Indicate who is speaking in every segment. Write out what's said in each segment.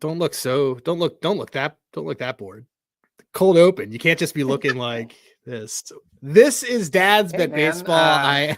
Speaker 1: Don't look that bored. Cold open. You can't just be looking like this. This is Dad's Bet Baseball.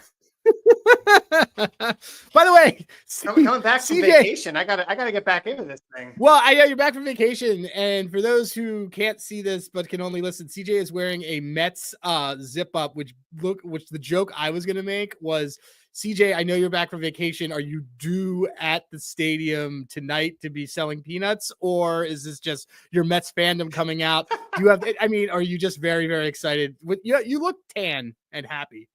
Speaker 1: By the way,
Speaker 2: coming back from vacation, I gotta get back into this thing.
Speaker 1: Well, I know you're back from vacation, and for those who can't see this but can only listen, CJ is wearing a Mets zip up, which the joke I was gonna make was, CJ, I know you're back from vacation. Are you due at the stadium tonight to be selling peanuts, or is this just your Mets fandom coming out? Do you have? I mean, are you just very, very excited? You look tan and happy.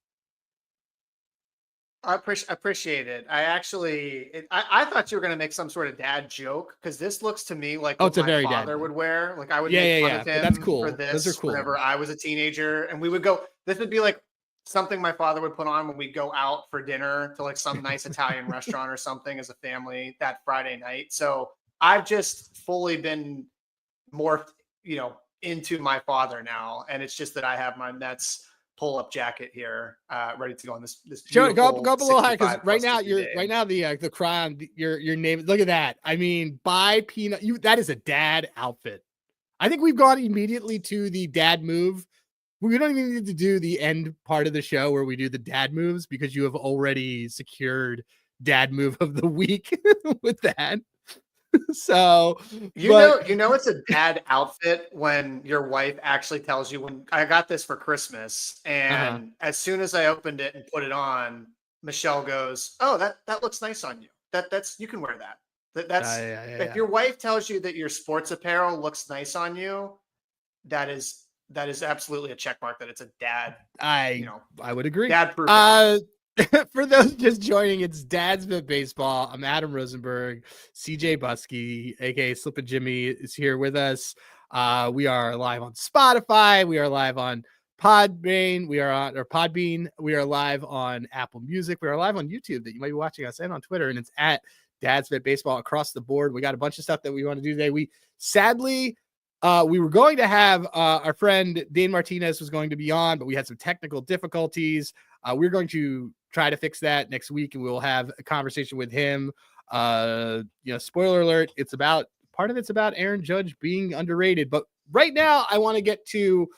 Speaker 2: I appreciate it. I thought you were going to make some sort of dad joke, because this looks to me like what my father would wear. Like I would make fun of him
Speaker 1: that's cool.
Speaker 2: for this.
Speaker 1: Those are cool.
Speaker 2: Whenever I was a teenager, and we would go, this would be like something my father would put on when we go out for dinner to like some nice Italian restaurant or something as a family that Friday night. So I've just fully been morphed, into my father now. And it's just that I have my Mets pull-up jacket here, ready to go on this
Speaker 1: Joe, go up a little high, because right now the crown, your name. Look at that. I mean, buy peanut. That is a dad outfit. I think we've gone immediately to the dad move. We don't even need to do the end part of the show where we do the dad moves, because you have already secured dad move of the week with that. So
Speaker 2: you know it's a dad outfit when your wife actually tells you, when I got this for Christmas, and as soon as I opened it and put it on, Michelle goes, "Oh, that looks nice on you. That's you can wear that." If your wife tells you that your sports apparel looks nice on you, that is absolutely a check mark that it's a dad.
Speaker 1: I would agree.
Speaker 2: Dad proof.
Speaker 1: For those just joining, it's Dad's Bet Baseball. I'm Adam Rosenberg. CJ Buskey, aka Slippin' Jimmy, is here with us. We are live on Spotify. We are live on Podbean. We are live on Apple Music. We are live on YouTube that you might be watching us, and on Twitter. And it's at Dad's Bet Baseball across the board. We got a bunch of stuff that we want to do today. We sadly, we were going to have our friend Dane Martinez was going to be on, but we had some technical difficulties. We're going to try to fix that next week, and we'll have a conversation with him. Spoiler alert, part of it's about Aaron Judge being underrated. But right now, I want to get to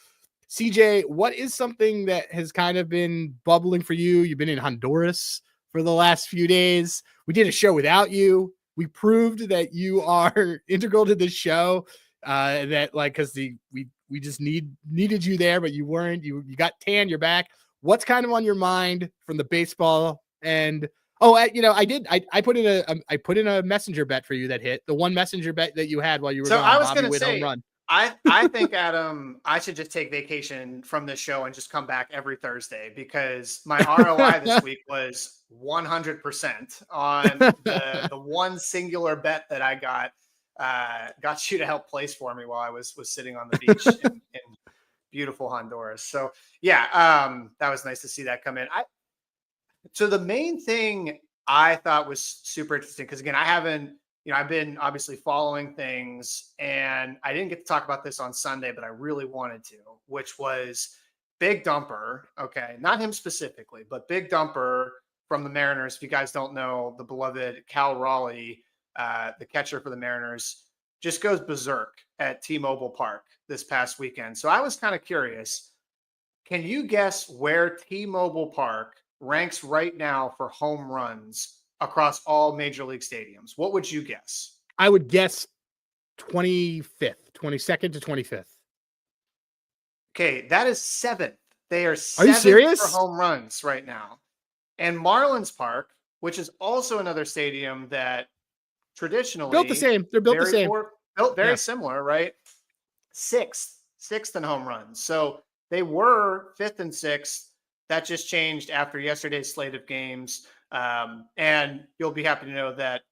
Speaker 1: CJ. What is something that has kind of been bubbling for you? You've been in Honduras for the last few days. We did a show without you. We proved that you are integral to this show. Because we just needed you there, but you weren't. You got tan. You're back. What's kind of on your mind from the baseball? And I put in a messenger bet for you that hit, the one messenger bet that you had while you were.
Speaker 2: So
Speaker 1: gone,
Speaker 2: I was
Speaker 1: going to
Speaker 2: say,
Speaker 1: home run.
Speaker 2: I think, Adam, I should just take vacation from this show and just come back every Thursday, because my ROI this week was 100% on the one singular bet that I got you to help place for me while I was sitting on the beach in beautiful Honduras. So yeah, that was nice to see that come in. So the main thing I thought was super interesting, because again, I've been obviously following things, and I didn't get to talk about this on Sunday, but I really wanted to, which was Big Dumper. Okay. Not him specifically, but Big Dumper from the Mariners. If you guys don't know, the beloved Cal Raleigh, the catcher for the Mariners, just goes berserk at T-Mobile Park this past weekend. So I was kind of curious, can you guess where T-Mobile Park ranks right now for home runs across all major league stadiums? What would you guess?
Speaker 1: I would guess 22nd to 25th.
Speaker 2: Okay, that is 7th. They are 7th.
Speaker 1: Are you serious?
Speaker 2: For home runs right now. And Marlins Park, which is also another stadium that traditionally
Speaker 1: built the same. They're built the same.
Speaker 2: Built very similar, right? Sixth in home runs. So they were 5th and 6th. That just changed after yesterday's slate of games. And you'll be happy to know that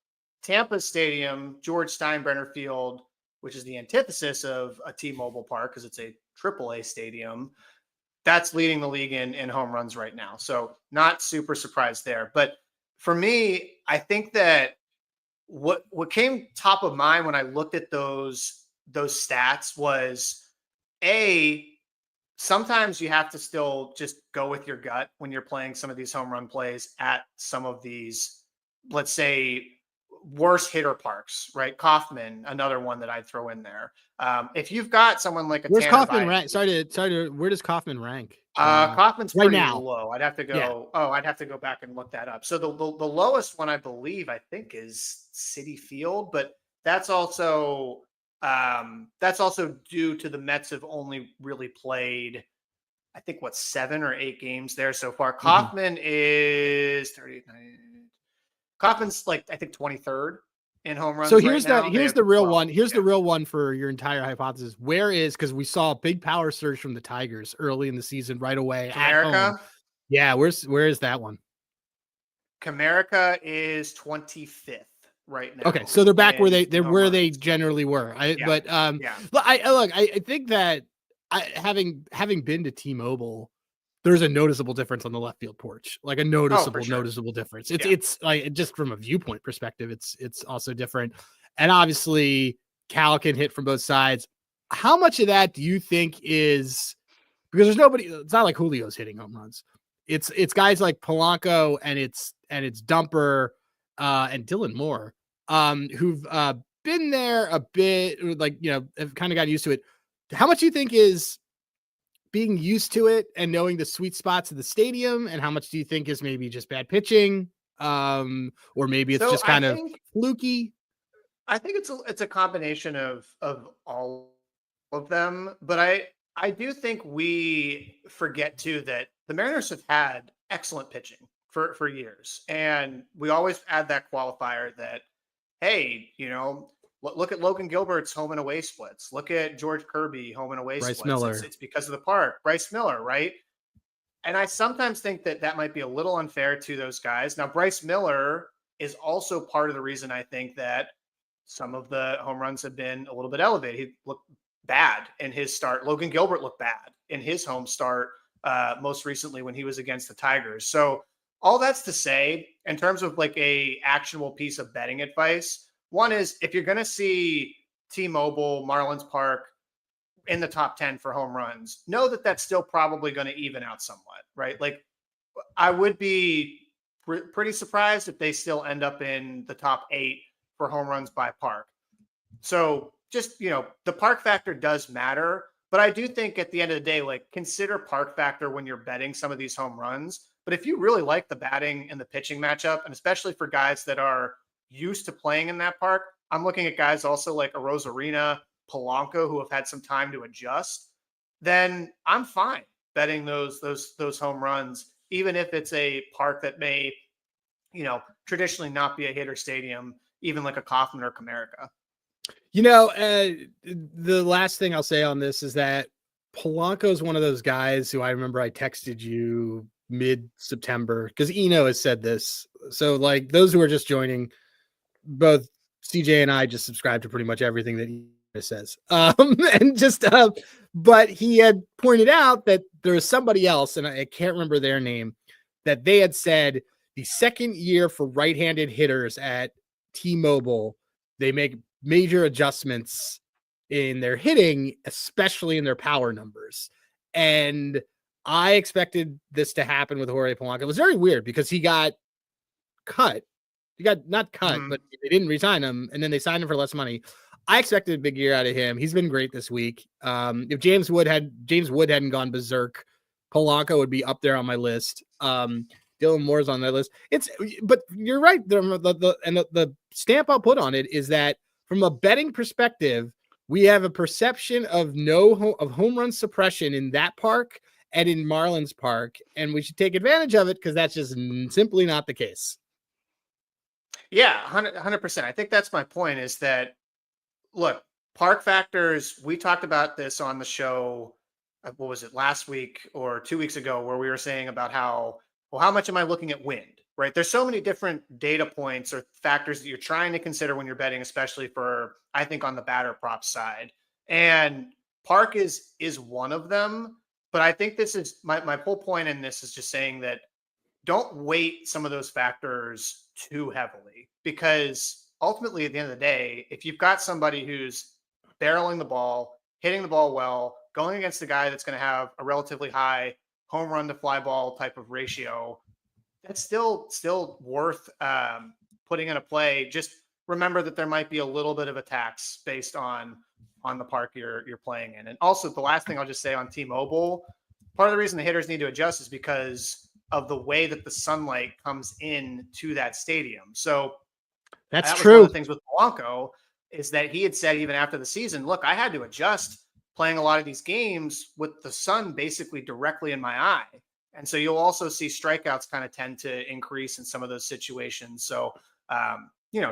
Speaker 2: Tampa's stadium, George Steinbrenner Field, which is the antithesis of a T-Mobile Park because it's a AAA stadium, that's leading the league in home runs right now. So not super surprised there. But for me, I think that what came top of mind when I looked at those stats was, sometimes you have to still just go with your gut when you're playing some of these home run plays at some of these, let's say, worse hitter parks, right? Kaufman, another one that I'd throw in there. If you've got someone like a
Speaker 1: Where's
Speaker 2: Tanner
Speaker 1: Kaufman
Speaker 2: Bybee,
Speaker 1: rank? Where does Kaufman rank?
Speaker 2: Kaufman's
Speaker 1: Right
Speaker 2: pretty
Speaker 1: now.
Speaker 2: low. I'd have to go.
Speaker 1: Yeah.
Speaker 2: I'd have to go back and look that up. So the lowest one I believe I think is City Field, but that's also due to the Mets have only really played, I think, 7 or 8 games there so far. Kaufman is 38. Kaufman's like, I think, 23rd in home runs.
Speaker 1: So
Speaker 2: right now.
Speaker 1: Here's the real one. Here's the real one for your entire hypothesis. Because we saw a big power surge from the Tigers early in the season right away at home. Yeah, where is that one?
Speaker 2: Comerica is 25th right now.
Speaker 1: Okay, so they're back where they generally were. I think that having been to T-Mobile, there's a noticeable difference on the left field porch, like a noticeable difference. It's like, just from a viewpoint perspective, it's also different. And obviously Cal can hit from both sides. How much of that do you think is because there's nobody, it's not like Julio's hitting home runs. It's guys like Polanco and it's Dumper and Dylan Moore who've been there a bit, like, have kind of got used to it. How much do you think is being used to it and knowing the sweet spots of the stadium, and how much do you think is maybe just bad pitching, or maybe it's just kind of fluky?
Speaker 2: I think it's a combination of all of them, but I do think we forget too that the Mariners have had excellent pitching for years, and we always add that qualifier that, hey, look at Logan Gilbert's home and away splits. Look at George Kirby home and away splits.
Speaker 1: Miller.
Speaker 2: It's because of the park. Bryce Miller, right? And I sometimes think that might be a little unfair to those guys. Now, Bryce Miller is also part of the reason I think that some of the home runs have been a little bit elevated. He looked bad in his start. Logan Gilbert looked bad in his home start most recently when he was against the Tigers. So all that's to say, in terms of like a actionable piece of betting advice, one is if you're going to see T-Mobile, Marlins Park in the top 10 for home runs, know that that's still probably going to even out somewhat, right? Like, I would be pretty surprised if they still end up in the top 8 for home runs by park. So just, the park factor does matter, but I do think at the end of the day, like, consider park factor when you're betting some of these home runs. But if you really like the batting and the pitching matchup, and especially for guys that are used to playing in that park, I'm looking at guys also like a Rosarina, Polanco, who have had some time to adjust, then I'm fine betting those home runs, even if it's a park that may, traditionally not be a hitter stadium, even like a Kaufman or Comerica.
Speaker 1: The last thing I'll say on this is that Polanco is one of those guys who I remember I texted you mid-September because Eno has said this. So, like, those who are just joining, both CJ and I just subscribe to pretty much everything that he says. But he had pointed out that there was somebody else, and I can't remember their name, that they had said the second year for right-handed hitters at T-Mobile, they make major adjustments in their hitting, especially in their power numbers. And I expected this to happen with Jorge Polanco. It was very weird because he got cut. He got not cut, but they didn't re-sign him, and then they signed him for less money. I expected a big year out of him. He's been great this week. If James Wood hadn't gone berserk, Polanco would be up there on my list. Dylan Moore's on that list. But you're right. The stamp I'll put on it is that from a betting perspective, we have a perception of home run suppression in that park and in Marlins Park, and we should take advantage of it because that's just simply not the case.
Speaker 2: Yeah, 100%. I think that's my point, is that, look, park factors, we talked about this on the show, what was it, last week or 2 weeks ago, where we were saying about how much am I looking at wind, right? There's so many different data points or factors that you're trying to consider when you're betting, especially for, I think, on the batter prop side. And park is one of them. But I think this is my whole point in this is just saying that don't weight some of those factors too heavily, because ultimately at the end of the day, if you've got somebody who's barreling the ball, hitting the ball well, going against a guy that's going to have a relatively high home run to fly ball type of ratio, that's still worth putting in a play, just remember that there might be a little bit of a tax based on the park you're playing in. And also, the last thing I'll just say on T-Mobile, part of the reason the hitters need to adjust is because of the way that the sunlight comes in to that stadium. So
Speaker 1: That's
Speaker 2: that was
Speaker 1: true.
Speaker 2: one of the things with Polanco, is that he had said even after the season, look, I had to adjust playing a lot of these games with the sun basically directly in my eye. And so you'll also see strikeouts kind of tend to increase in some of those situations. So,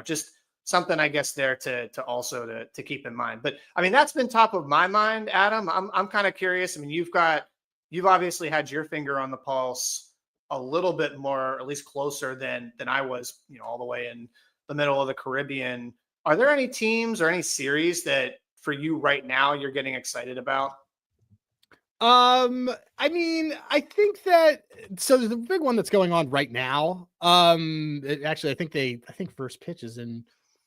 Speaker 2: just something I guess there to also to keep in mind. But I mean, that's been top of my mind, Adam. I'm kind of curious. I mean, you've obviously had your finger on the pulse a little bit more, at least closer than I was, all the way in the middle of the Caribbean. Are there any teams or any series that for you right now you're getting excited about?
Speaker 1: I mean, I think that so the big one that's going on right now. Actually, I think first pitch is in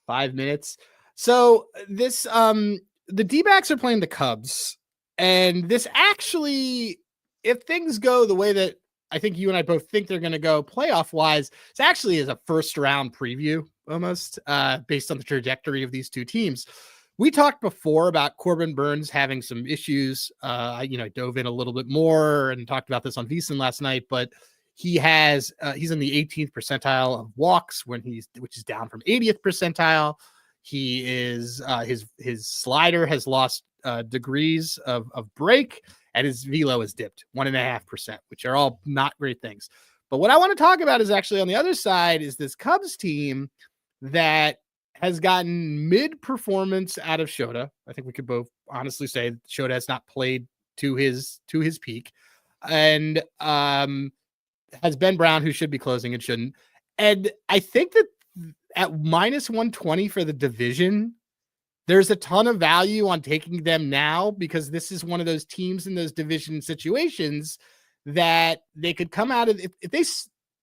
Speaker 1: 5 minutes. So this the D-backs are playing the Cubs, and this actually, if things go the way that I think you and I both think they're going to go playoff wise, it actually is a first round preview almost based on the trajectory of these two teams. We talked before about Corbin Burns having some issues. I dove in a little bit more and talked about this on VSiN last night, but he's in the 18th percentile of walks which is down from 80th percentile. He is his slider has lost degrees of break, and his velo has dipped 1.5%, which are all not great things. But what I want to talk about is actually on the other side is this Cubs team that has gotten mid performance out of Shota. I think we could both honestly say Shota has not played to his peak, and has Ben Brown, who should be closing and shouldn't. And I think that at minus 120 for the division, there's a ton of value on taking them now, because this is one of those teams in those division situations that they could come out of if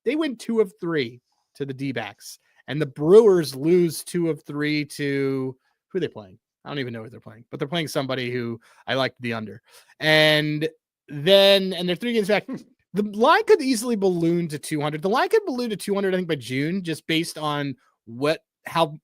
Speaker 1: they win 2 of 3 to the D-backs. And the Brewers lose 2 of 3 to who are they playing? I don't even know who they're playing, but they're playing somebody who I like the under. And they're 3 games back. The line could easily balloon to 200. The line could balloon to 200, I think, by June, just based on how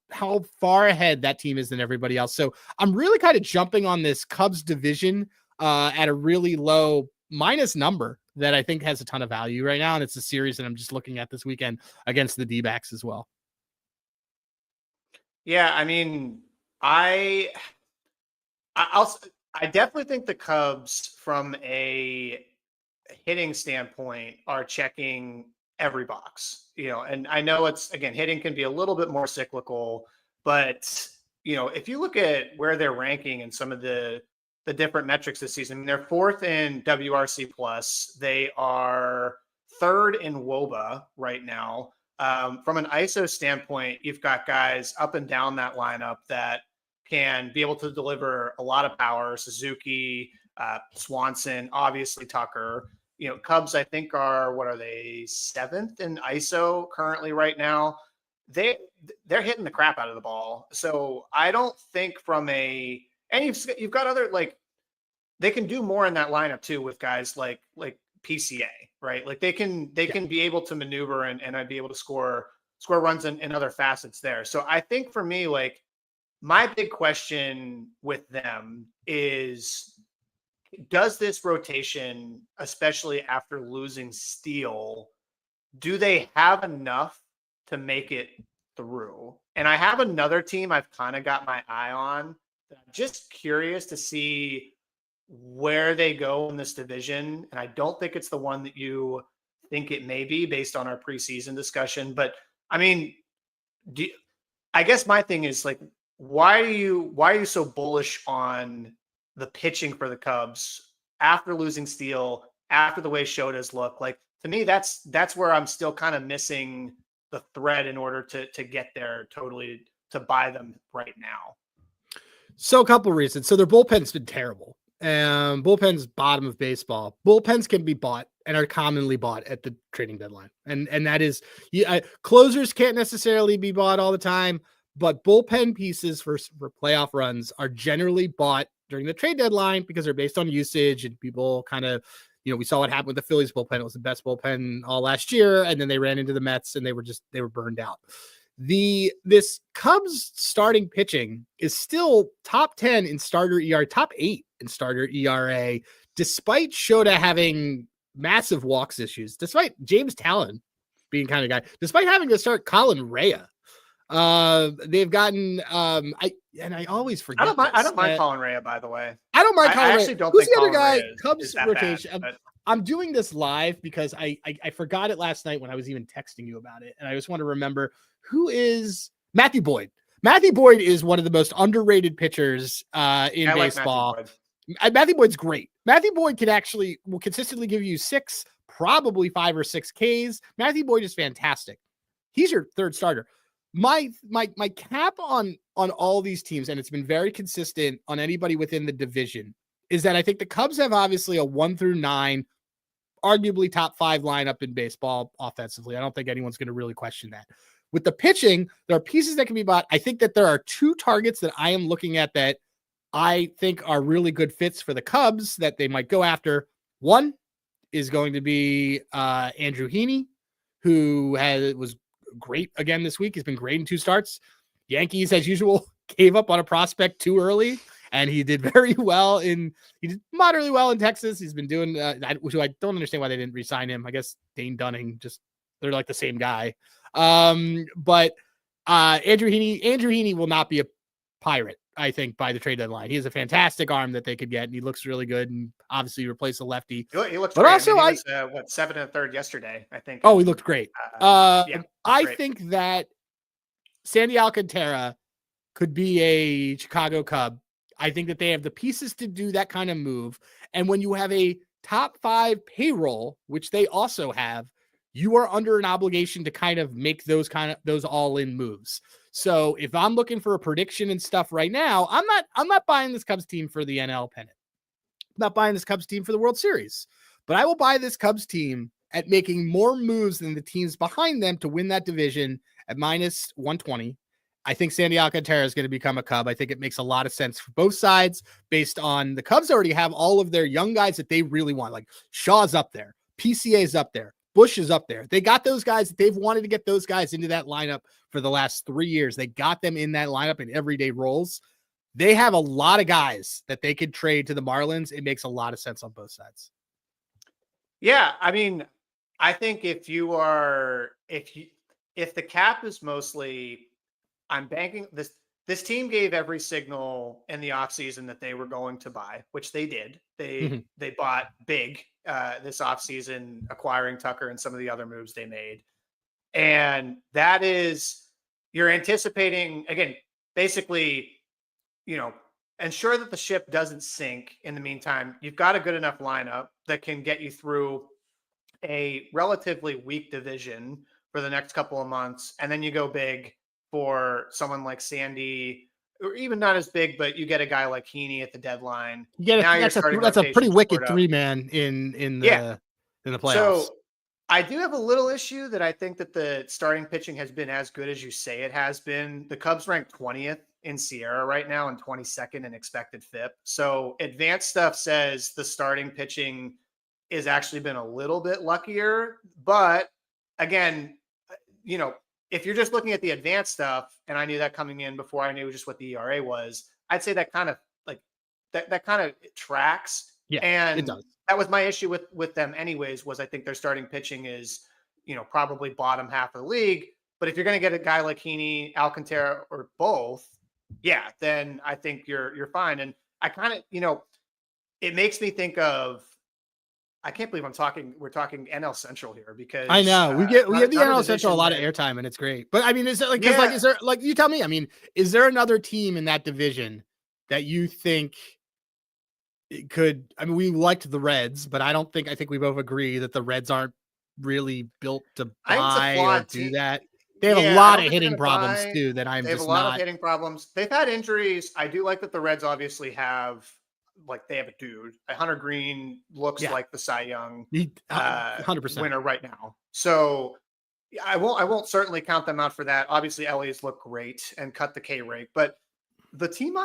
Speaker 1: far ahead that team is than everybody else. So I'm really kind of jumping on this Cubs division at a really low minus number that I think has a ton of value right now. And it's a series that I'm just looking at this weekend against the D-backs as well.
Speaker 2: Yeah, I mean, I definitely think the Cubs, from a hitting standpoint, are checking every box. And I know hitting can be a little bit more cyclical, but if you look at where they're ranking and some of the different metrics this season, I mean, they're 4th in WRC plus. They are 3rd in WOBA right now. From an ISO standpoint, you've got guys up and down that lineup that can be able to deliver a lot of power. Suzuki, Swanson, obviously Tucker. Cubs, I think, what are they, 7th in ISO currently right now. They're hitting the crap out of the ball. So I don't think and you've got other, they can do more in that lineup too with guys like PCA, right? Like they can be able to maneuver and I'd be able to score runs in other facets there. So I think for me, my big question with them is, does this rotation, especially after losing Steele, do they have enough to make it through? And I have another team I've kind of got my eye on. I'm just curious to see where they go in this division. And I don't think it's the one that you think it may be based on our preseason discussion. But I mean, I guess my thing is, why are you so bullish on the pitching for the Cubs after losing Steele, after the way Shota's look? To me, that's where I'm still kind of missing the thread in order to get there totally to buy them right now.
Speaker 1: So a couple of reasons. So their bullpen's been terrible. Bullpen's bottom of baseball. Bullpens can be bought and are commonly bought at the trading deadline. And that is, closers can't necessarily be bought all the time, but bullpen pieces for playoff runs are generally bought during the trade deadline because they're based on usage, and people kind of, we saw what happened with the Phillies bullpen. It was the best bullpen all last year. And then they ran into the Mets and they were burned out. This Cubs starting pitching is still top 10 in starter ERA, top 8 in starter ERA, despite Shota having massive walks issues, despite James Talon being kind of guy, despite having to start Colin Rea. They've gotten I always forget.
Speaker 2: I don't mind Colin Rea, by the way.
Speaker 1: I don't mind Colin Rea.
Speaker 2: Actually don't
Speaker 1: Who's
Speaker 2: think
Speaker 1: the other
Speaker 2: Colin
Speaker 1: guy?
Speaker 2: Rea
Speaker 1: Cubs
Speaker 2: is that
Speaker 1: rotation.
Speaker 2: bad,
Speaker 1: I'm doing this live because I forgot it last night when I was even texting you about it, and I just want to remember who is Matthew Boyd. Matthew Boyd is one of the most underrated pitchers in baseball. Matthew Boyd's great. Matthew Boyd will consistently give you 6, probably 5 or 6 Ks. Matthew Boyd is fantastic. He's your third starter. My cap on all these teams, and it's been very consistent on anybody within the division, is that I think the Cubs have obviously a 1 through 9, arguably top 5 lineup in baseball offensively. I don't think anyone's going to really question that. With the pitching, there are pieces that can be bought. I think that there are 2 targets that I am looking at that I think are really good fits for the Cubs that they might go after. One is going to be Andrew Heaney, who was great again this week. He's been great in 2 starts. Yankees, as usual, gave up on a prospect too early, and he did very well he did moderately well in Texas. He's been doing, I don't understand why they didn't re-sign him. I guess Dane Dunning, they're like the same guy. But Andrew Heaney will not be a Pirate, I think, by the trade deadline. He has a fantastic arm that they could get, and he looks really good, and obviously replace a lefty.
Speaker 2: He looks
Speaker 1: but
Speaker 2: great.
Speaker 1: Also,
Speaker 2: I mean, he was 7 1/3 yesterday, I think.
Speaker 1: Oh, he looked great.
Speaker 2: Yeah,
Speaker 1: I
Speaker 2: great.
Speaker 1: think that Sandy Alcantara could be a Chicago Cub. I think that they have the pieces to do that kind of move. And when you have a top 5 payroll, which they also have, you are under an obligation to kind of make those all-in moves. So if I'm looking for a prediction and stuff right now, I'm not buying this Cubs team for the NL pennant. I'm not buying this Cubs team for the World Series, but I will buy this Cubs team at making more moves than the teams behind them to win that division at minus 120. I think Sandy Alcantara is going to become a Cub. I think it makes a lot of sense for both sides based on the Cubs already have all of their young guys that they really want. Like Shaw's up there, PCA's up there, Bush is up there. They got those guys. They've wanted to get those guys into that lineup for the last 3 years. They got them in that lineup in everyday roles. They have a lot of guys that they could trade to the Marlins. It makes a lot of sense on both sides.
Speaker 2: Yeah, I mean, I think if the cap is mostly, I'm banking this team gave every signal in the offseason that they were going to buy, which they did. They bought big this offseason, acquiring Tucker and some of the other moves they made. And that is, you're anticipating, again, basically, ensure that the ship doesn't sink in the meantime. You've got a good enough lineup that can get you through a relatively weak division for the next couple of months. And then you go big for someone like Sandy, or even not as big, but you get a guy like Heaney at the deadline.
Speaker 1: Yeah, that's a pretty wicked 3-man in the playoffs.
Speaker 2: So I do have a little issue that I think that the starting pitching has been as good as you say it has been. The Cubs rank 20th in Sierra right now and 22nd in expected FIP. So advanced stuff says the starting pitching has actually been a little bit luckier. But again, if you're just looking at the advanced stuff, and I knew that coming in before I knew just what the ERA was, I'd say that kind of that kind of tracks.
Speaker 1: Yeah,
Speaker 2: and
Speaker 1: it does.
Speaker 2: That was my issue with them anyways, was I think their starting pitching is, probably bottom half of the league. But if you're going to get a guy like Heaney, Alcantara, or both, yeah, then I think you're fine. And I kind of, it makes me think of, I can't believe we're talking NL Central here, because
Speaker 1: I know we have the NL Central a lot of airtime, and it's great. But I mean, is it is there, you tell me, I mean, is there another team in that division that you think it could, I mean, we liked the Reds, but I think we both agree that the Reds aren't really built to buy or do that. They have a lot of hitting problems too. They have a lot
Speaker 2: of hitting problems. They've had injuries. I do like that the Reds obviously have, they have a dude. Hunter Green looks like the Cy Young
Speaker 1: 100%
Speaker 2: winner right now. So I won't certainly count them out for that. Obviously, LA's look great and cut the K rate, but the team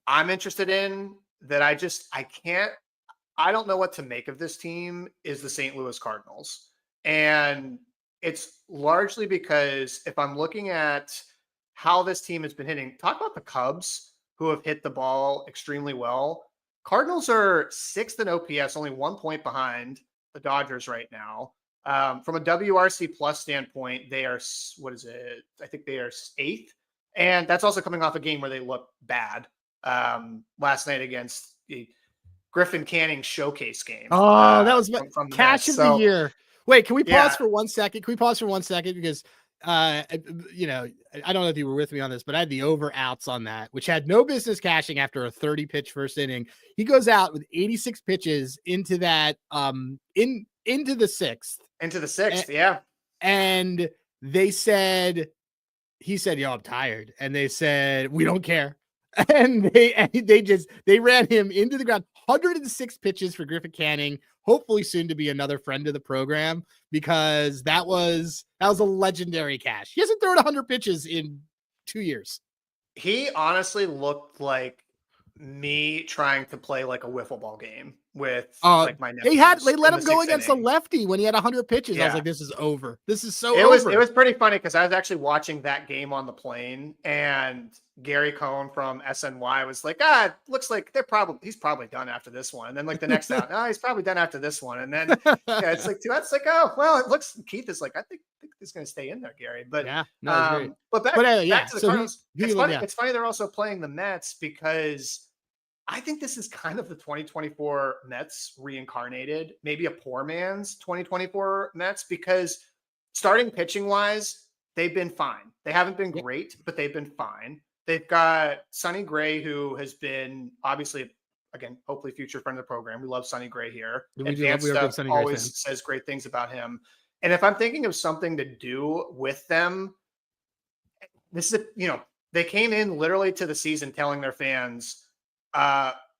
Speaker 2: I'm interested in that I don't know what to make of this team is the St. Louis Cardinals. And it's largely because if I'm looking at how this team has been hitting, talk about the Cubs who have hit the ball extremely well. Cardinals are 6th in OPS, only 1 point behind the Dodgers right now. From a WRC plus standpoint, they are, what is it? I think they are 8th. And that's also coming off a game where they look bad last night against the Griffin Canning showcase game.
Speaker 1: Oh, that was
Speaker 2: from the
Speaker 1: cash
Speaker 2: Mets.
Speaker 1: of the year. Wait, can we pause
Speaker 2: Yeah.
Speaker 1: for 1 second? Can we pause for 1 second? Because, you know, I don't know if you were with me on this, but I had the over outs on that, which had no business cashing after a 30 pitch first inning. He goes out with 86 pitches into that, into the sixth.
Speaker 2: Into the sixth, yeah.
Speaker 1: And he said, yo, I'm tired. And they said, we don't care. And they ran him into the ground. 106 pitches for Griffin Canning, hopefully soon to be another friend of the program, because that was a legendary cash. He hasn't thrown 100 pitches in 2 years.
Speaker 2: He honestly looked like me trying to play like a wiffle ball game with like my nephews.
Speaker 1: They let him go against a lefty when he had 100 pitches. Yeah. I was like, this is over. This is over.
Speaker 2: It was pretty funny because I was actually watching that game on the plane, and Gary Cohn from SNY was like, it looks like he's probably done after this one. And then like the next out, he's probably done after this one. And then it's like, that's like, oh, well, it looks, Keith is like, I think he's going to stay in there, Gary. But
Speaker 1: yeah, no,
Speaker 2: but back to the Cardinals.
Speaker 1: It's
Speaker 2: it's funny they're also playing the Mets because I think this is kind of the 2024 Mets reincarnated, maybe a poor man's 2024 Mets, because starting pitching wise, they've been fine. They haven't been great, but they've been fine. They've got Sonny Gray, who has been obviously, again, hopefully future friend of the program. We love Sonny Gray here. Advanced Stuff always says great things about him. And if I'm thinking of something to do with them, this is, they came in literally to the season telling their fans,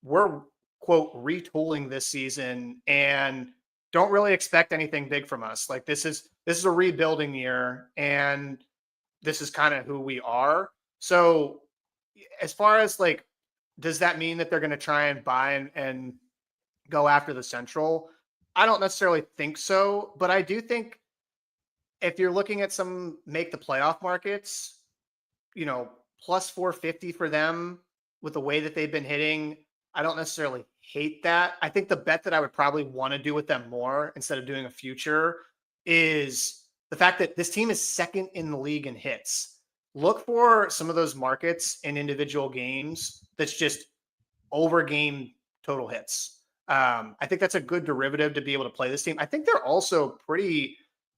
Speaker 2: we're, quote, retooling this season and don't really expect anything big from us. Like this is a rebuilding year, and this is kind of who we are. So as far as like, does that mean that they're going to try and buy and go after the Central? I don't necessarily think so, but I do think if you're looking at some make the playoff markets, plus 450 for them with the way that they've been hitting, I don't necessarily hate that. I think the bet that I would probably want to do with them more instead of doing a future is the fact that this team is 2nd in the league in hits. Look for some of those markets in individual games that's just over game total hits. I think that's a good derivative to be able to play this team. I think they're also pretty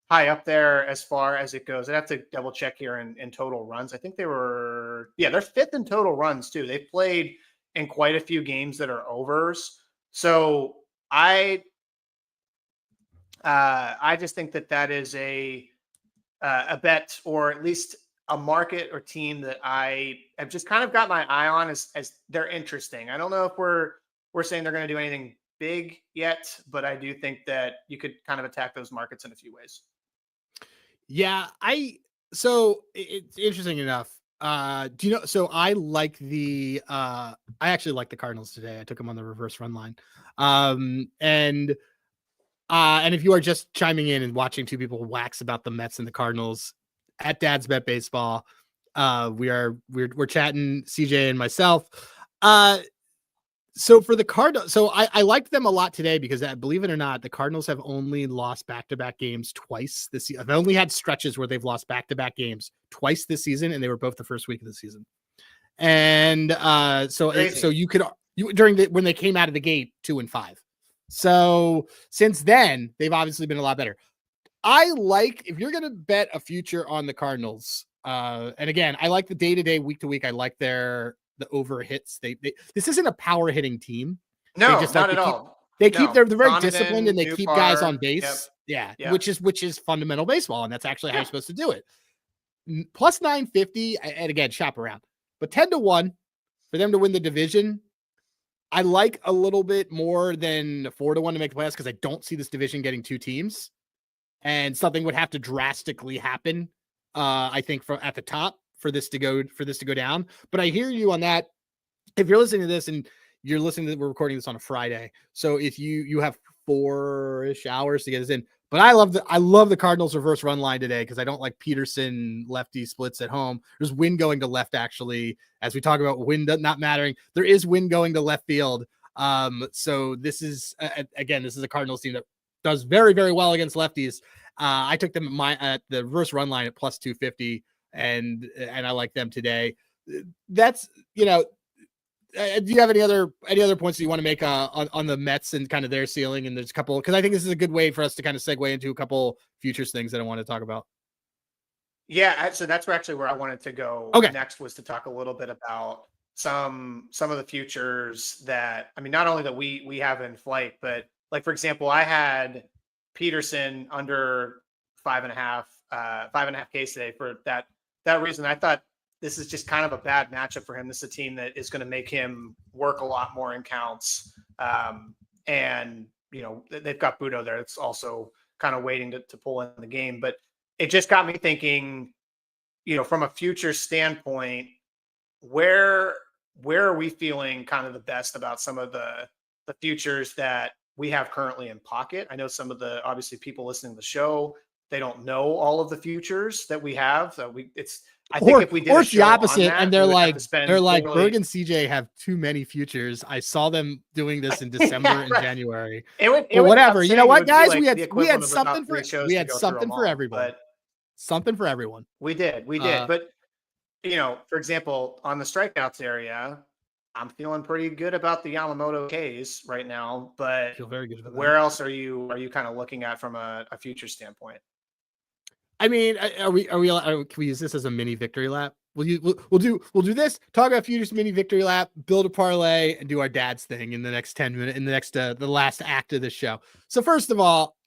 Speaker 2: high up there as far as it goes. I'd have to double check here in total runs. I think they're 5th in total runs too. They've played in quite a few games that are overs. So I just think that is a bet, or at least a market or team that I have just kind of got my eye on as they're interesting. I don't know if we're saying they're going to do anything big yet, but I do think that you could kind of attack those markets in a few ways.
Speaker 1: Yeah, so it's interesting enough. So I like I actually like the Cardinals today. I took them on the reverse run line. And if you are just chiming in and watching two people wax about the Mets and the Cardinals at Dad's Bet Baseball, we're chatting, CJ and myself. So for the Cardinals, so I liked them a lot today because, believe it or not, the Cardinals have only lost back-to-back games twice this year. I've only had stretches where they've lost back-to-back games twice this season, and they were both the first week of the season. And so when they came out of the gate 2-5. So since then, they've obviously been a lot better. I like, if you're going to bet a future on the Cardinals, and again, I like the day-to-day, week-to-week. I like the over hits. This isn't a power hitting team.
Speaker 2: No, not at all.
Speaker 1: They're very disciplined, and they keep guys on base.
Speaker 2: Yep.
Speaker 1: Yeah. Which is fundamental baseball, and that's actually how you're supposed to do it. Plus 950, and again, shop around, but 10-1 for them to win the division. I like a little bit more than 4-1 to make the playoffs because I don't see this division getting 2 teams, and something would have to drastically happen. I think at the top for this to go down. But I hear you on that. If you're listening to this and we're recording this on a Friday. So if you have 4-ish hours to get this in, But I love the Cardinals reverse run line today because I don't like Peterson lefty splits at home. There's wind going to left, actually, as we talk about wind not mattering. There is wind going to left field. So this is again, this is a Cardinals team that does very, very well against lefties. I took them at the reverse run line at plus 250, and I like them today. That's, do you have any other points that you want to make on the Mets and kind of their ceiling? And there's a couple, because I think this is a good way for us to kind of segue into a couple futures things that I want to talk about.
Speaker 2: Yeah, so that's where I wanted to go next, was to talk a little bit about some of the futures that, I mean, not only that we have in flight, but like, for example, I had Peterson under 5.5 Ks today for that reason. I thought this is just kind of a bad matchup for him. This is a team that is going to make him work a lot more in counts. And, they've got Budo there. It's also kind of waiting to pull in the game. But it just got me thinking, from a future standpoint, where are we feeling kind of the best about some of the futures that we have currently in pocket? I know some of the, obviously, people listening to the show, they don't know all of the futures that we have. So I think if we did
Speaker 1: the opposite,
Speaker 2: that,
Speaker 1: and they're like Berg and CJ have too many futures. I saw them doing this in December and January. Whatever. You know what, guys? We had something for everybody. Something for everyone.
Speaker 2: We did. But for example, on the strikeouts area, I'm feeling pretty good about the Yamamoto K's right now. But
Speaker 1: feel very good about
Speaker 2: where else are you kind of looking at from a future standpoint?
Speaker 1: I mean, can we use this as a mini victory lap? We'll do this. Talk about futures mini victory lap, build a parlay, and do our dad's thing in the next 10 minutes. In the next the last act of the show. So first of all,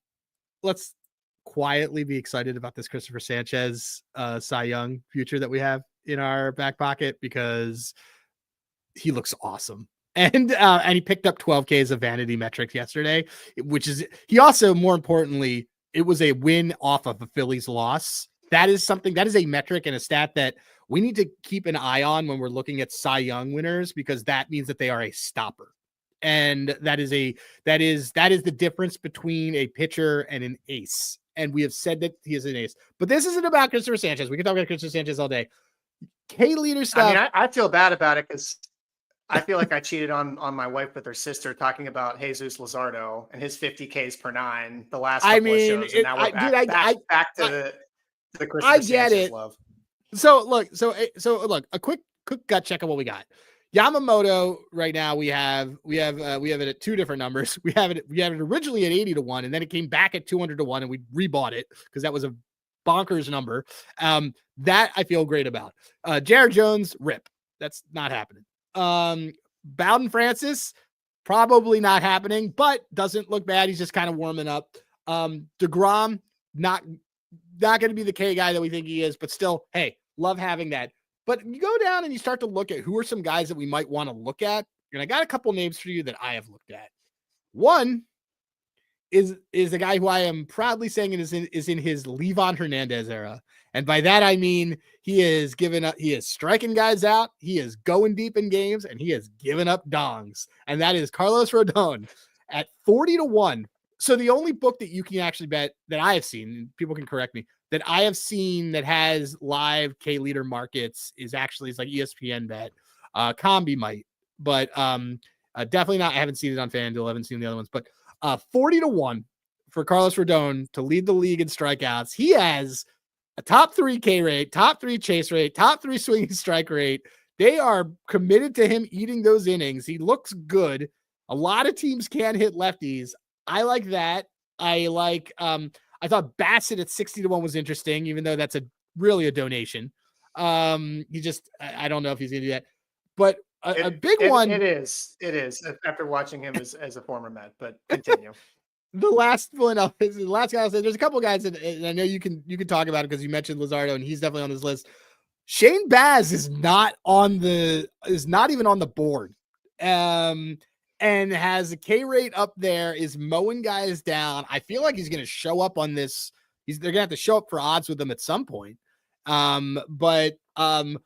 Speaker 1: let's quietly be excited about this Christopher Sanchez Cy Young future that we have in our back pocket, because he looks awesome. And he picked up 12 Ks of vanity metrics yesterday, which is, he also, more importantly, it was a win off of a Phillies loss. That is a metric and a stat that we need to keep an eye on when we're looking at Cy Young winners, because that means that they are a stopper. And that is the difference between a pitcher and an ace. And we have said that he is an ace, but this isn't about Christopher Sanchez. We can talk about Christopher Sanchez all day. K leader stuff.
Speaker 2: I mean, I feel bad about it because I feel like I cheated on my wife with her sister talking about Jesus Luzardo and his 50 Ks per 9 the last couple of shows, and now we're back to the Christopher Sanchez love.
Speaker 1: So look, a quick gut check on what we got. Yamamoto right now we have it at two different numbers. We have it originally at 80 to 1, and then it came back at 200 to 1, and we rebought it because that was a bonkers number. That I feel great about. Jared Jones, rip. That's not happening. Bowden Francis, probably not happening, but doesn't look bad. He's just kind of warming up. DeGrom, not going to be the K guy that we think he is, but still, hey, love having that. But you go down and you start to look at who are some guys that we might want to look at. And I got a couple names for you that I have looked at. One is a guy who I am proudly saying is in his Levon Hernandez era. And by that, I mean, he is striking guys out. He is going deep in games, and he has given up dongs. And that is Carlos Rodon at 40 to 1. So the only book that you can actually bet that I have seen, and people can correct me, that I have seen that has live K leader markets is like ESPN bet. Combi might, but definitely not. I haven't seen it on FanDuel. I haven't seen the other ones, but 40 to 1 for Carlos Rodon to lead the league in strikeouts. He has a top 3 K rate, top 3 chase rate, top 3 swinging strike rate. They are committed to him eating those innings. He looks good. A lot of teams can hit lefties. I like that. I thought Bassett at 60 to 1 was interesting, even though that's really a donation. I don't know if he's going to do that, but a big one.
Speaker 2: It is after watching him as a former Met, but continue.
Speaker 1: The last one up is the last guy I'll say. There's a couple of guys that I know you can talk about it because you mentioned Luzardo and he's definitely on this list. Shane Baz is not even on the board. And has a K rate up there, is mowing guys down. I feel like he's going to show up on this. They're going to have to show up for odds with him at some point. But I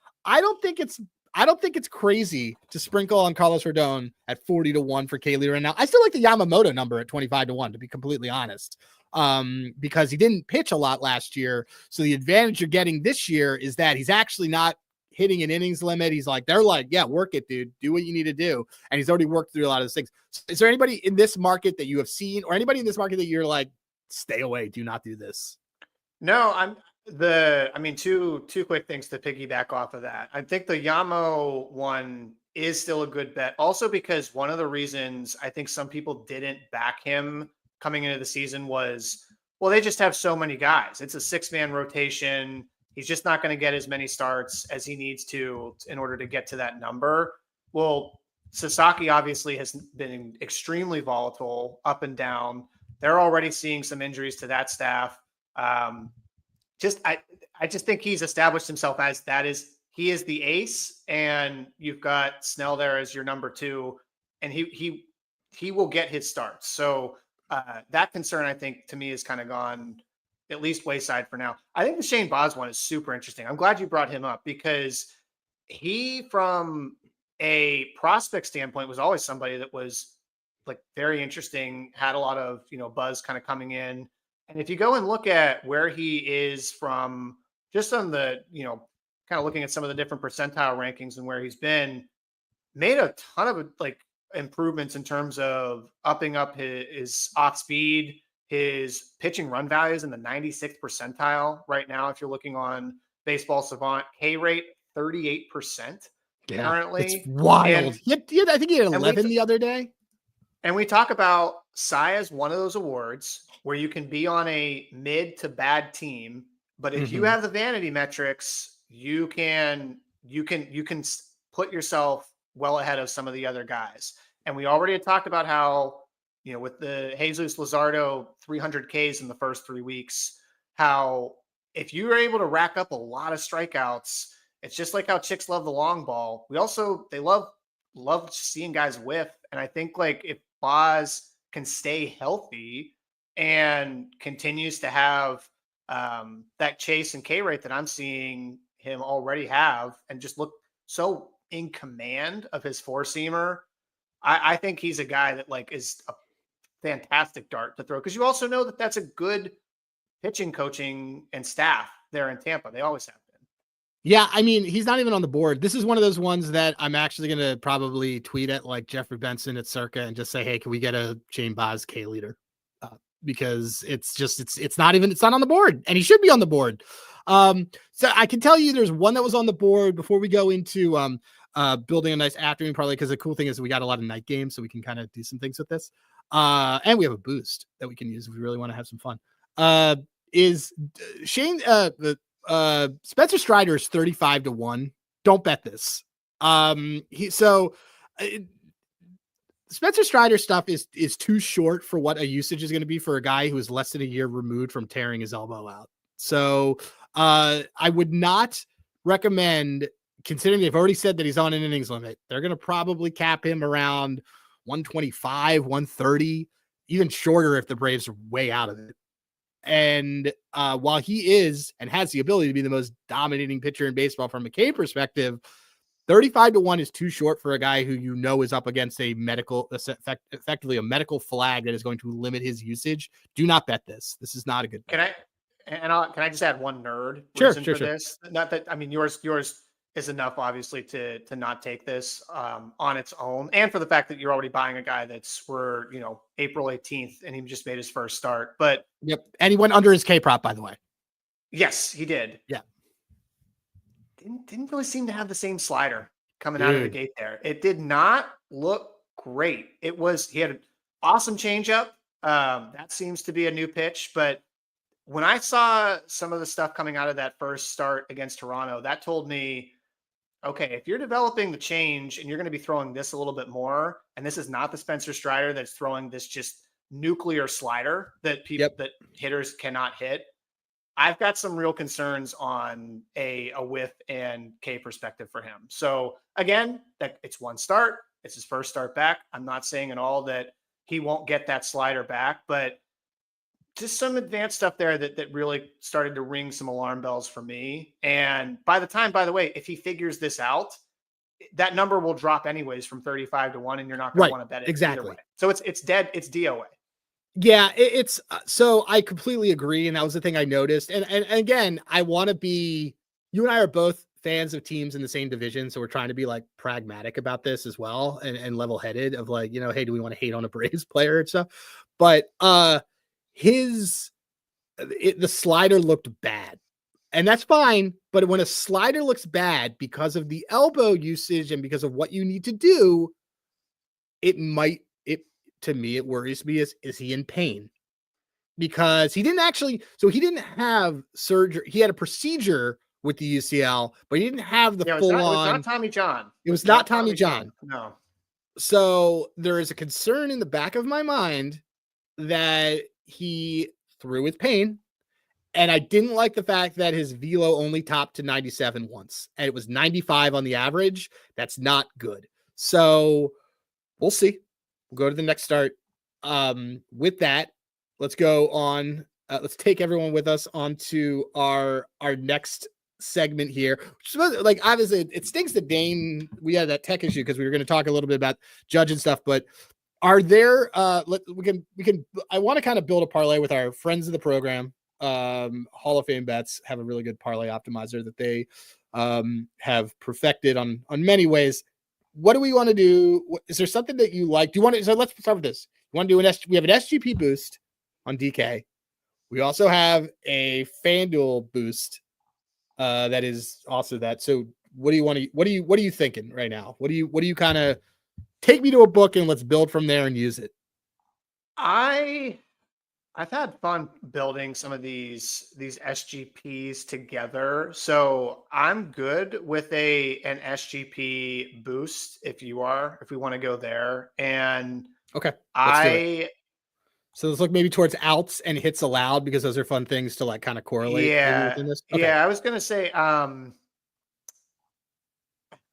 Speaker 1: don't think it's crazy to sprinkle on Carlos Rodon at 40 to 1 for K leader. And now I still like the Yamamoto number at 25 to 1, to be completely honest. because he didn't pitch a lot last year. So the advantage you're getting this year is that he's actually not hitting an innings limit. He's like, they're like, yeah, work it, dude. Do what you need to do. And he's already worked through a lot of those things. So is there anybody in this market that you have seen, or anybody in this market that you're like, stay away, do not do this?
Speaker 2: No, two quick things to piggyback off of that. I think the Yamo one is still a good bet. Also, because one of the reasons I think some people didn't back him coming into the season was, well, they just have so many guys. It's a 6-man rotation. He's just not going to get as many starts as he needs to in order to get to that number. Well, Sasaki obviously has been extremely volatile up and down. They're already seeing some injuries to that staff. I just think he's established himself as he is the ace, and you've got Snell there as your number 2, and he will get his starts. So that concern, I think, to me, is kind of gone at least wayside for now. I think the Shane Baz one is super interesting. I'm glad you brought him up, because he, from a prospect standpoint, was always somebody that was like very interesting, had a lot of, buzz kind of coming in. And if you go and look at where he is from, just on the, kind of looking at some of the different percentile rankings and where he's been, made a ton of like improvements in terms of upping up his off speed, his pitching run values in the 96th percentile right now. If you're looking on Baseball Savant, K rate 38% currently.
Speaker 1: It's wild. I think he had 11 the other day.
Speaker 2: And we talk about Cy as one of those awards where you can be on a mid to bad team, but if you have the vanity metrics, you can put yourself well ahead of some of the other guys. And we already had talked about how, with the Jesus Luzardo 300 Ks in the first 3 weeks, how if you are able to rack up a lot of strikeouts, it's just like how chicks love the long ball. They love seeing guys whiff. And I think, like, if Baz can stay healthy and continues to have that chase and K rate that I'm seeing him already have, and just look so in command of his four-seamer, I think he's a guy that, like, is a fantastic dart to throw, because you also know that that's a good pitching coaching and staff there in Tampa. They always have been.
Speaker 1: Yeah, I mean, he's not even on the board. This is one of those ones that I'm actually going to probably tweet at, like, Jeffrey Benson at Circa and just say, hey, can we get a Shane Baz K leader? Because it's not on the board, and he should be on the board. So I can tell you there's one that was on the board before we go into building a nice afternoon parlay, because the cool thing is we got a lot of night games, so we can kind of do some things with this. And we have a boost that we can use if we really want to have some fun. Is Shane Spencer Strider is 35-1. Don't bet this. Spencer Strider stuff is too short for what a usage is going to be for a guy who is less than a year removed from tearing his elbow out. So I would not recommend, considering they've already said that he's on an innings limit. They're going to probably cap him around 125, 130, even shorter if the Braves are way out of it. And while he is and has the ability to be the most dominating pitcher in baseball from a K perspective, 35-1 is too short for a guy who is up against effectively a medical flag that is going to limit his usage. Do not bet this. This is not a good bet.
Speaker 2: Can I just add one nerd
Speaker 1: reason
Speaker 2: for this? Not that, I mean, yours is enough, obviously, to not take this on its own, and for the fact that you're already buying a guy we're April 18th and he just made his first start. But
Speaker 1: yep, and he went under his K prop, by the way.
Speaker 2: Yes, he did.
Speaker 1: Yeah.
Speaker 2: Didn't really seem to have the same slider coming out of the gate there. It did not look great. He had an awesome changeup. That seems to be a new pitch, but when I saw some of the stuff coming out of that first start against Toronto, that told me, okay, if you're developing the change and you're going to be throwing this a little bit more, and this is not the Spencer Strider that's throwing this just nuclear slider that that hitters cannot hit, I've got some real concerns on a whiff and K perspective for him. So again, that it's one start. It's his first start back. I'm not saying at all that he won't get that slider back, but just some advanced stuff there that really started to ring some alarm bells for me. And by the way, if he figures this out, that number will drop anyways from 35-1, and you're not going to want to bet it.
Speaker 1: Exactly.
Speaker 2: So it's dead. It's DOA.
Speaker 1: Yeah, it's so I completely agree. And that was the thing I noticed. And again, I want to be, you and I are both fans of teams in the same division. So we're trying to be like pragmatic about this as well and level headed of like, hey, do we want to hate on a Braves player and stuff? But his, the slider looked bad. And that's fine. But when a slider looks bad because of the elbow usage and because of what you need to do, to me, it worries me. Is he in pain? Because he didn't have surgery. He had a procedure with the UCL, but he didn't have the full on.
Speaker 2: It was not Tommy John.
Speaker 1: It was not Tommy John.
Speaker 2: No.
Speaker 1: So there is a concern in the back of my mind that he threw with pain. And I didn't like the fact that his velo only topped to 97 once, and it was 95 on the average. That's not good. So we'll see. We'll go to the next start. With that, let's go on. Let's take everyone with us onto our next segment here. Like, obviously, it stinks that Dane, we had that tech issue because we were going to talk a little bit about Judge and stuff, but are there I want to kind of build a parlay with our friends of the program. Hall of Fame Bets have a really good parlay optimizer that they have perfected on many ways. What do we want to do? Is there something that you like? Do you want to? So let's start with this. You want to do we have an SGP boost on DK. We also have a FanDuel boost that is also that. So what do you want to? What are you thinking right now? What do you kind of take me to a book and let's build from there and use it?
Speaker 2: I've had fun building some of these SGPs together. So I'm good with an SGP boost if we want to go there. And
Speaker 1: okay,
Speaker 2: so
Speaker 1: let's look maybe towards outs and hits allowed, because those are fun things to like kind of correlate.
Speaker 2: Yeah.
Speaker 1: Within this. Okay.
Speaker 2: Yeah. I was going to say, I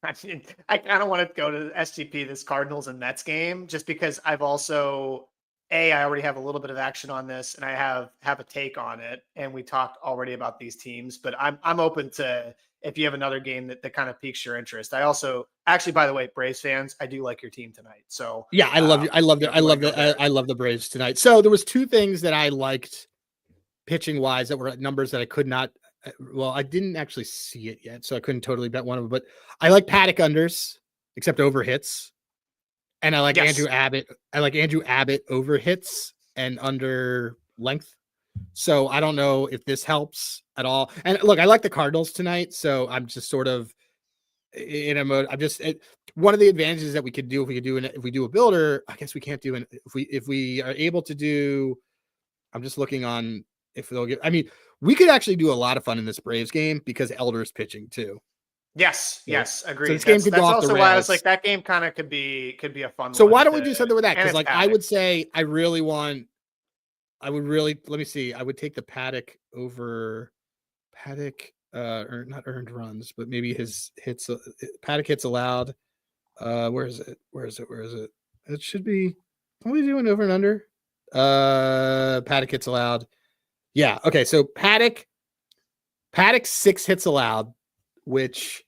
Speaker 2: kind of want to go to the SGP, this Cardinals and Mets game, just because I've also, I already have a little bit of action on this and I have a take on it. And we talked already about these teams, but I'm open to, if you have another game that kind of piques your interest. I also, actually, by the way, Braves fans, I do like your team tonight. So
Speaker 1: yeah, I love you. I love the Braves tonight. So there was two things that I liked pitching wise that were numbers that I could not, well, I didn't actually see it yet, so I couldn't totally bet one of them, but I like Paddock unders, except over hits. And I like Andrew Abbott. I like Andrew Abbott over hits and under length. So I don't know if this helps at all. And look, I like the Cardinals tonight, so I'm just sort of in a mode. One of the advantages that we could do if we do a builder, I guess we can't do if we are able to do. I'm just looking on if they'll get. I mean, we could actually do a lot of fun in this Braves game because Elder's pitching too.
Speaker 2: Yes, agreed.
Speaker 1: So this game could go off the rails.
Speaker 2: Why I was like, that game kind of could be a fun.
Speaker 1: So why don't we do something with that? Because like I would say, I would let me see. I would take the Paddock over Paddock, or not earned runs, but maybe his hits. Paddock hits allowed. Where is it? It should be. What are we doing over and under? Paddock hits allowed. Yeah. Okay. So Paddock 6 hits allowed, which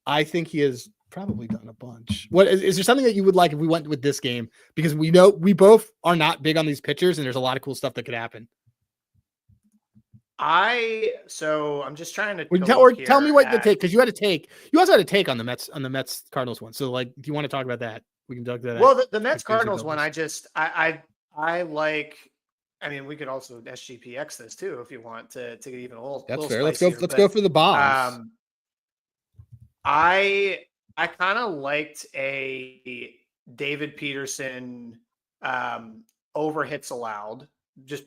Speaker 1: I think he has probably done a bunch. What is there something that you would like if we went with this game? Because we know we both are not big on these pitchers, and there's a lot of cool stuff that could happen.
Speaker 2: So I'm just trying to
Speaker 1: tell me what the take, because you had a take. You also had a take on the Mets Cardinals one. So like, do you want to talk about that? We can talk about that.
Speaker 2: Well, the Mets Cardinals one, I like. I mean, we could also SGPX this too if you want to get even a little.
Speaker 1: That's
Speaker 2: fair.
Speaker 1: Let's go for the bombs.
Speaker 2: I kind of liked a David Peterson over hits allowed. Just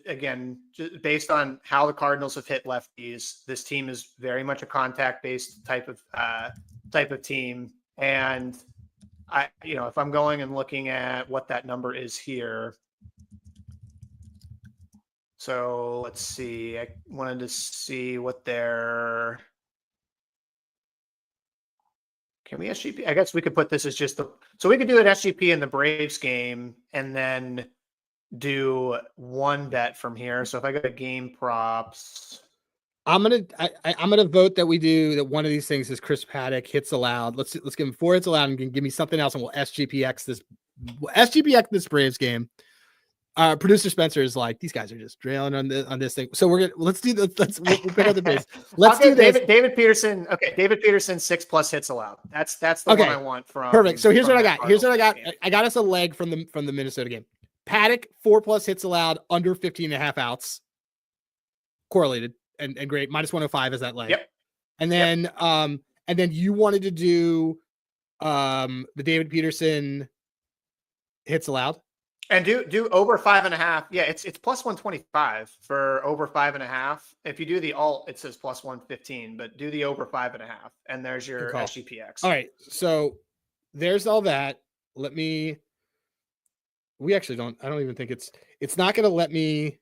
Speaker 2: based on how the Cardinals have hit lefties, this team is very much a contact based type of team. And if I'm going and looking at what that number is here. So let's see. I wanted to see what their. Can we SGP? I guess we could put this as just so we could do an SGP in the Braves game and then do one bet from here. So if I go to game props,
Speaker 1: I'm gonna vote that we do that. One of these things is Chris Paddock hits allowed. Let's give him 4 hits allowed and give me something else, and we'll SGPX this Braves game. Producer Spencer is like, these guys are just drailing on this thing. So we'll pick up the pace. Let's do this.
Speaker 2: David Peterson. Okay, David Peterson 6+ hits allowed. That's the one I want from.
Speaker 1: Perfect. So here's what I got.
Speaker 2: Game.
Speaker 1: I got us a leg from the Minnesota game. Paddock 4+ hits allowed under 15.5 outs. Correlated and great. -105 is that leg.
Speaker 2: Yep.
Speaker 1: And then you wanted to do the David Peterson hits allowed.
Speaker 2: And do over 5.5. Yeah, it's +125 for over 5.5. If you do the alt, it says +115, but do the over 5.5, and there's your SGPX.
Speaker 1: All right, so there's all that. We actually don't. I don't even think it's not going to let me.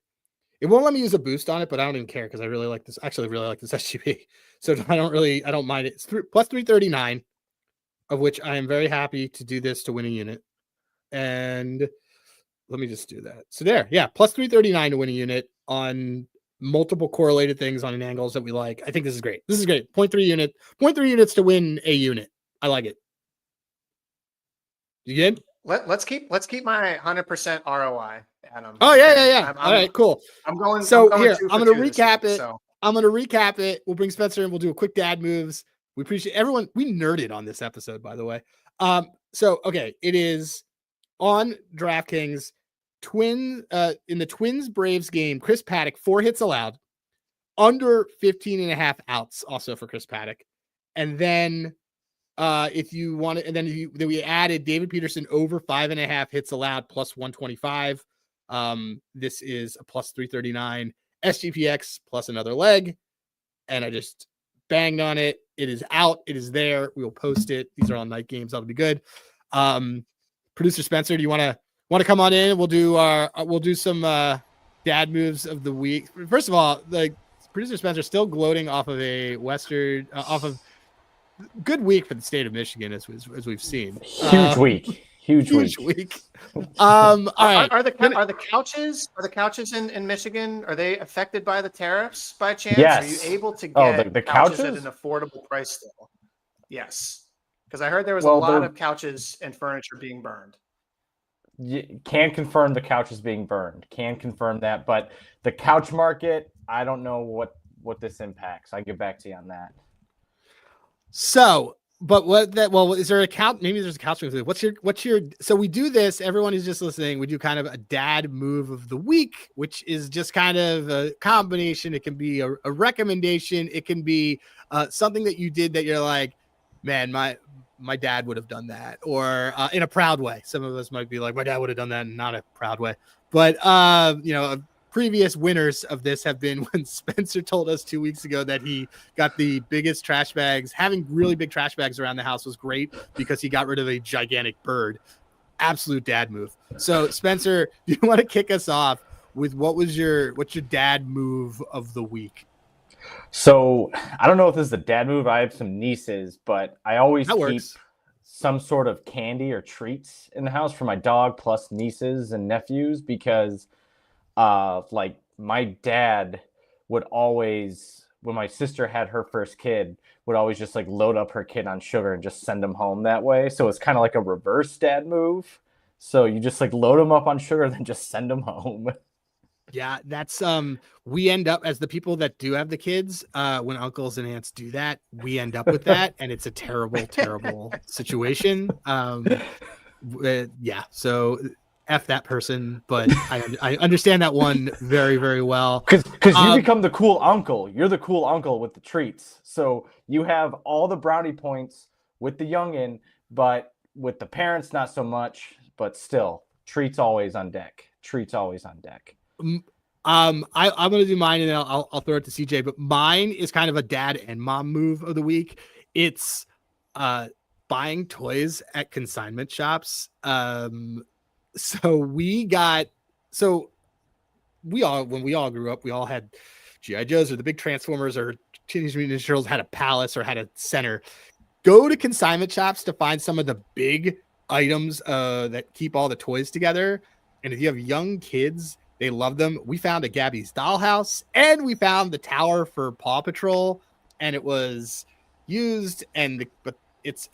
Speaker 1: It won't let me use a boost on it, but I don't even care because I really like this. Actually, really like this SGP, so I don't mind it. It's +339, of which I am very happy to do this to win a unit, and. Let me just do that. So there, yeah, +339 to win a unit on multiple correlated things on angles that we like. I think this is great. 0.3 units to win a unit. I like it. You good?
Speaker 2: Let's keep my 100% ROI, Adam.
Speaker 1: Oh yeah. All right, cool.
Speaker 2: I'm going.
Speaker 1: So I'm going to recap it. I'm going to recap it. We'll bring Spencer in. We'll do a quick dad moves. We appreciate everyone. We nerded on this episode, by the way. So okay, it is. On DraftKings, in the Twins Braves game, Chris Paddock 4 hits allowed, under 15.5 outs, also for Chris Paddock. And then if you want to, and then we added David Peterson over 5.5 hits allowed +125. This is a +339 SGPX plus another leg, and I just banged on it. It is out. It is there. We will post it. These are all night games. That'll be good. Producer Spencer, do you want to come on in? We'll do some dad moves of the week. First of all, like Producer Spencer still gloating off of a off of good week for the state of Michigan as we've seen.
Speaker 3: Huge week.
Speaker 2: All right. Are the couches in Michigan, are they affected by the tariffs by chance?
Speaker 3: Yes.
Speaker 2: Are you able to get
Speaker 3: the
Speaker 2: couches at an affordable price still? Yes. Because I heard there was a lot of couches and furniture being burned.
Speaker 3: Can confirm the couch is being burned. Can confirm that. But the couch market, I don't know what this impacts. I'll get back to you on that.
Speaker 1: So, is there a couch? Maybe there's a couch. What's your, so we do this, everyone who's just listening, we do kind of a dad move of the week, which is just kind of a combination. It can be a recommendation. It can be something that you did that you're like, man, my dad would have done that, or in a proud way. Some of us might be like, my dad would have done that in not a proud way. But, previous winners of this have been when Spencer told us 2 weeks ago that he got the biggest trash bags. Having really big trash bags around the house was great because he got rid of a gigantic bird. Absolute dad move. So, Spencer, do you want to kick us off with what's your dad move of the week?
Speaker 3: So I don't know if this is a dad move. I have some nieces, but I always keep some sort of candy or treats in the house for my dog plus nieces and nephews because like my dad would always, when my sister had her first kid, would always just like load up her kid on sugar and just send them home that way. So it's kind of like a reverse dad move. So you just like load them up on sugar, then just send them home.
Speaker 1: Yeah, that's we end up as the people that do have the kids, when uncles and aunts do that, we end up with that, and it's a terrible situation. Yeah, so F that person, but I understand that one very, very well.
Speaker 3: Because you become the cool uncle. You're the cool uncle with the treats. So you have all the brownie points with the youngin', but with the parents, not so much, but still, treats always on deck. I'm going to do mine and then I'll throw it to CJ, but mine is kind of a dad and mom move of the week. It's buying toys at consignment shops. So when we all grew up, we all had G.I. Joes or the big Transformers or Teenage Mutant Ninja Turtles, had a palace or had a center. Go to consignment shops to find some of the big items that keep all the toys together. And if you have young kids, they love them. We found a Gabby's Dollhouse, and we found the tower for Paw Patrol, and it was used. But it's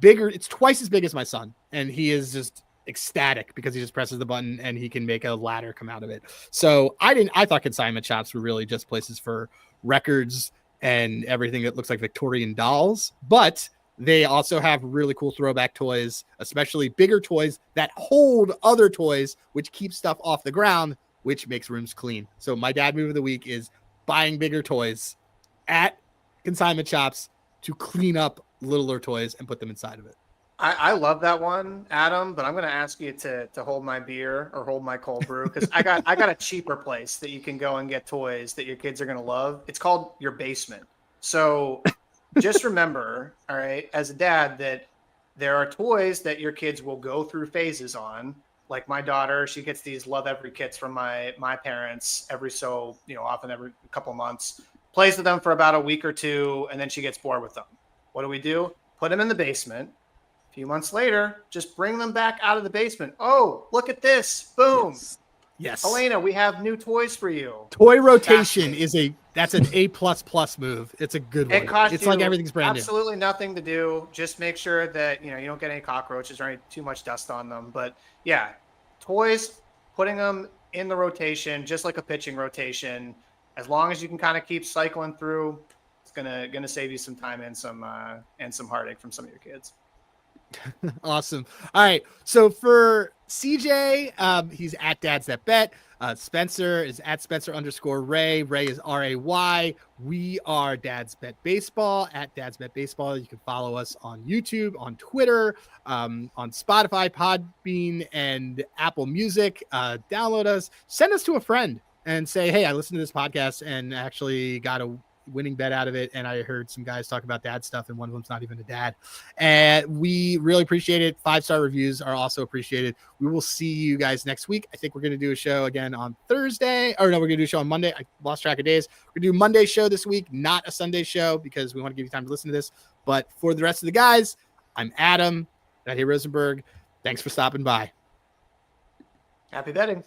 Speaker 3: bigger. It's twice as big as my son, and he is just
Speaker 1: ecstatic because he just presses the button and he can make a ladder come out of it. So I thought consignment shops were really just places for records and everything that looks like Victorian dolls, but they also have really cool throwback toys, especially bigger toys that hold other toys, which keep stuff off the ground, which makes rooms clean. So my dad move of the week is buying bigger toys at consignment shops to clean up littler toys and put them inside of it.
Speaker 2: I love that one, Adam, but I'm going to ask you to hold my beer or hold my cold brew because I got a cheaper place that you can go and get toys that your kids are going to love. It's called your basement. So just remember, all right, as a dad, that there are toys that your kids will go through phases on. Like my daughter, she gets these Love Every kits from my parents every so often, every couple of months. Plays with them for about a week or two, and then she gets bored with them. What do? Put them in the basement. A few months later, just bring them back out of the basement. Oh, look at this. Boom.
Speaker 1: Yes.
Speaker 2: Elena, we have new toys for you.
Speaker 1: Toy rotation that's an A++ move. It's a good one. It's like everything's brand new.
Speaker 2: Absolutely nothing to do. Just make sure that you don't get any cockroaches or any too much dust on them. But yeah, toys, putting them in the rotation, just like a pitching rotation. As long as you can kind of keep cycling through, it's gonna save you some time and some heartache from some of your kids.
Speaker 1: Awesome. All right. So for CJ, he's at Dad's That Bet. Spencer is at Spencer_Ray. Ray is RAY. We are Dad's Bet Baseball at Dad's Bet Baseball. You can follow us on YouTube, on Twitter, on Spotify, Podbean, and Apple Music. Download us, send us to a friend and say, hey, I listened to this podcast and actually got a winning bet out of it, and I heard some guys talk about dad stuff, and one of them's not even a dad, and we really appreciate it. 5-star reviews are also appreciated. We will see you guys next week. I think we're going to do a show again on Thursday, or no, we're going to do a show on Monday. I lost track of days. We're going to do Monday show this week, not a Sunday show, because we want to give you time to listen to this. But for the rest of the guys, I'm Adam, and I hear Rosenberg. Thanks for stopping by.
Speaker 2: Happy betting.